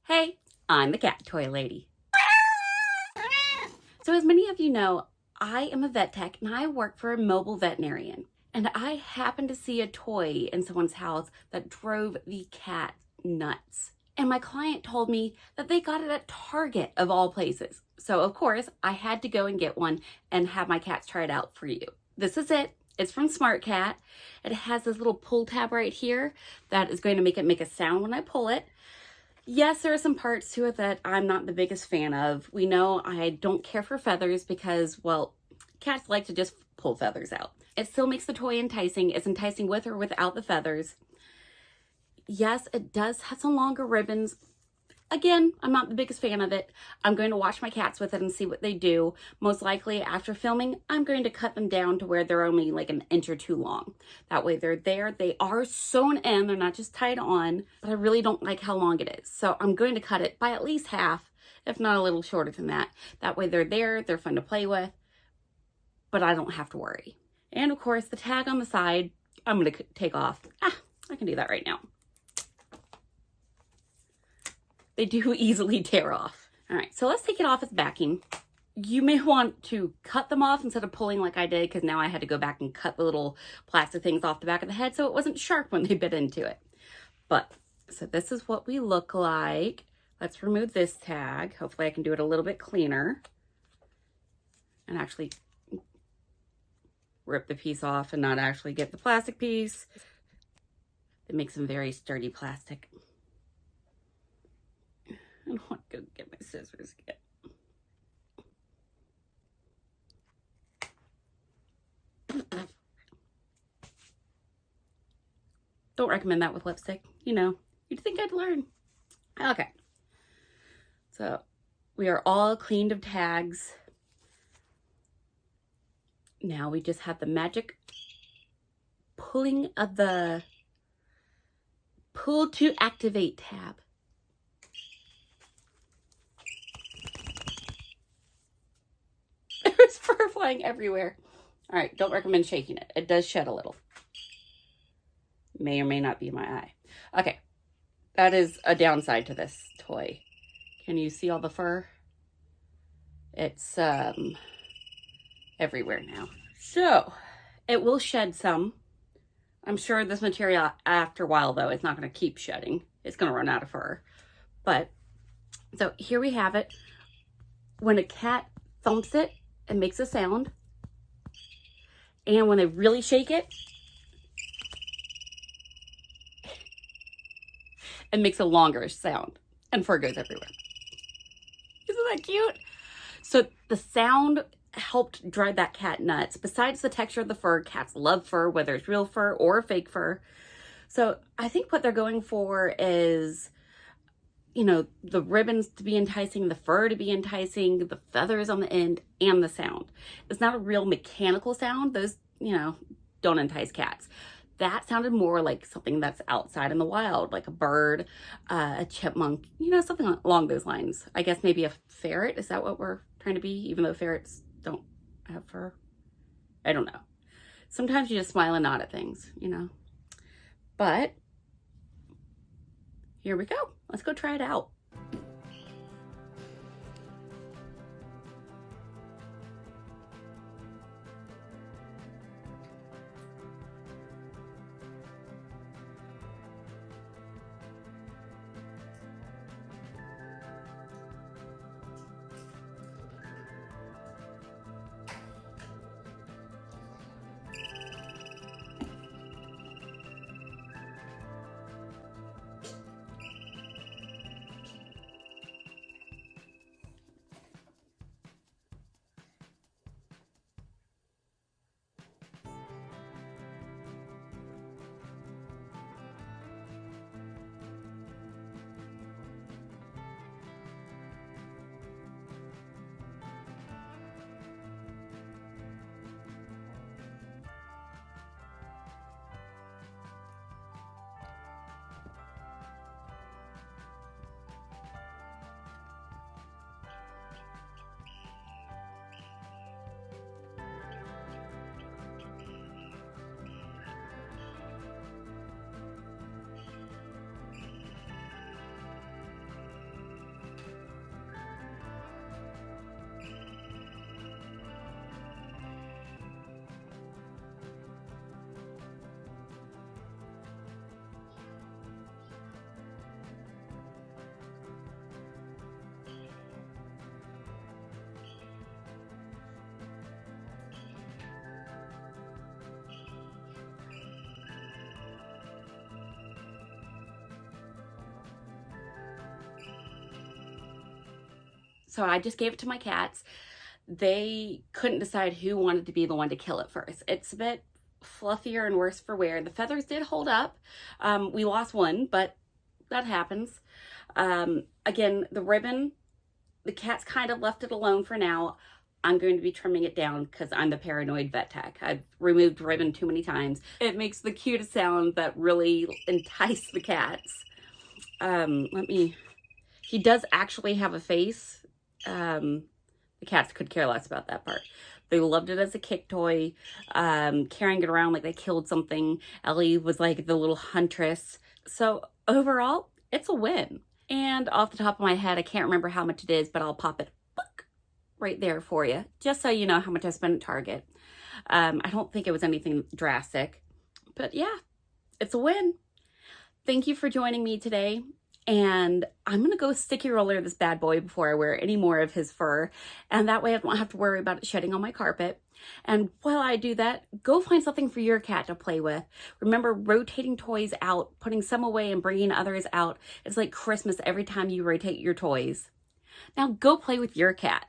Hey, I'm the cat toy lady. So as many of you know, I am a vet tech and I work for a mobile veterinarian. And I happened to see a toy in someone's house that drove the cat nuts. And my client told me that they got it at Target of all places. So of course, I had to go and get one and have my cats try it out for you. This is it. It's from Smart Cat. It has this little pull tab right here that is going to make a sound when I pull it. Yes, there are some parts to it that I'm not the biggest fan of. We know I don't care for feathers because, well, cats like to just pull feathers out. It still makes the toy enticing. It's enticing with or without the feathers. Yes, it does have some longer ribbons. Again, I'm not the biggest fan of it. I'm going to watch my cats with it and see what they do. Most likely after filming, I'm going to cut them down to where they're only like an inch or two long. That way they're there. They are sewn in. They're not just tied on, but I really don't like how long it is. So I'm going to cut it by at least half, if not a little shorter than that. That way they're there. They're fun to play with, but I don't have to worry. And of course, the tag on the side, I'm going to take off. I can do that right now. They do easily tear off. All right, so let's take it off its backing. You may want to cut them off instead of pulling like I did, because now I had to go back and cut the little plastic things off the back of the head so it wasn't sharp when they bit into it. But, so this is what we look like. Let's remove this tag. Hopefully I can do it a little bit cleaner. And actually rip the piece off and not actually get the plastic piece. It makes some very sturdy plastic. I don't want to go get my scissors yet. Don't recommend that with lipstick. You know, you'd think I'd learn. Okay. So we are all cleaned of tags. Now we just have the magic pulling of the pull to activate tab. There's fur flying everywhere. All right, don't recommend shaking it. It does shed a little. May or may not be my eye. Okay, that is a downside to this toy. Can you see all the fur? It's everywhere now. So, it will shed some. I'm sure this material, after a while though, it's not going to keep shedding. It's going to run out of fur. But, so here we have it. When a cat thumps it, it makes a sound. And when they really shake it, it makes a longer sound. And fur goes everywhere. Isn't that cute? So the sound helped drive that cat nuts. Besides the texture of the fur, cats love fur, whether it's real fur or fake fur. So I think what they're going for is, you know, the ribbons to be enticing, the fur to be enticing, the feathers on the end, and the sound. It's not a real mechanical sound. Those, you know, don't entice cats. That sounded more like something that's outside in the wild, like a bird, a chipmunk, you know, something along those lines. I guess maybe a ferret. Is that what we're trying to be? Even though ferrets don't have fur? I don't know. Sometimes you just smile and nod at things, you know. But here we go. Let's go try it out. So I just gave it to my cats. They couldn't decide who wanted to be the one to kill it first. It's a bit fluffier and worse for wear. The feathers did hold up. We lost one, but that happens. Again, the ribbon, the cats kind of left it alone for now. I'm going to be trimming it down because I'm the paranoid vet tech. I've removed ribbon too many times. It makes the cutest sound that really entice the cats. He does actually have a face. The cats could care less about that part. They loved it as a kick toy, carrying it around like they killed something. Ellie was like the little huntress. So overall, it's a win. And off the top of my head, I can't remember how much it is, but I'll pop it right there for you, just so you know how much I spent at Target. I don't think it was anything drastic, but yeah, it's a win. Thank you for joining me today. And I'm going to go sticky roller this bad boy before I wear any more of his fur. And that way I don't have to worry about it shedding on my carpet. And while I do that, go find something for your cat to play with. Remember, rotating toys out, putting some away and bringing others out. It's like Christmas every time you rotate your toys. Now go play with your cat.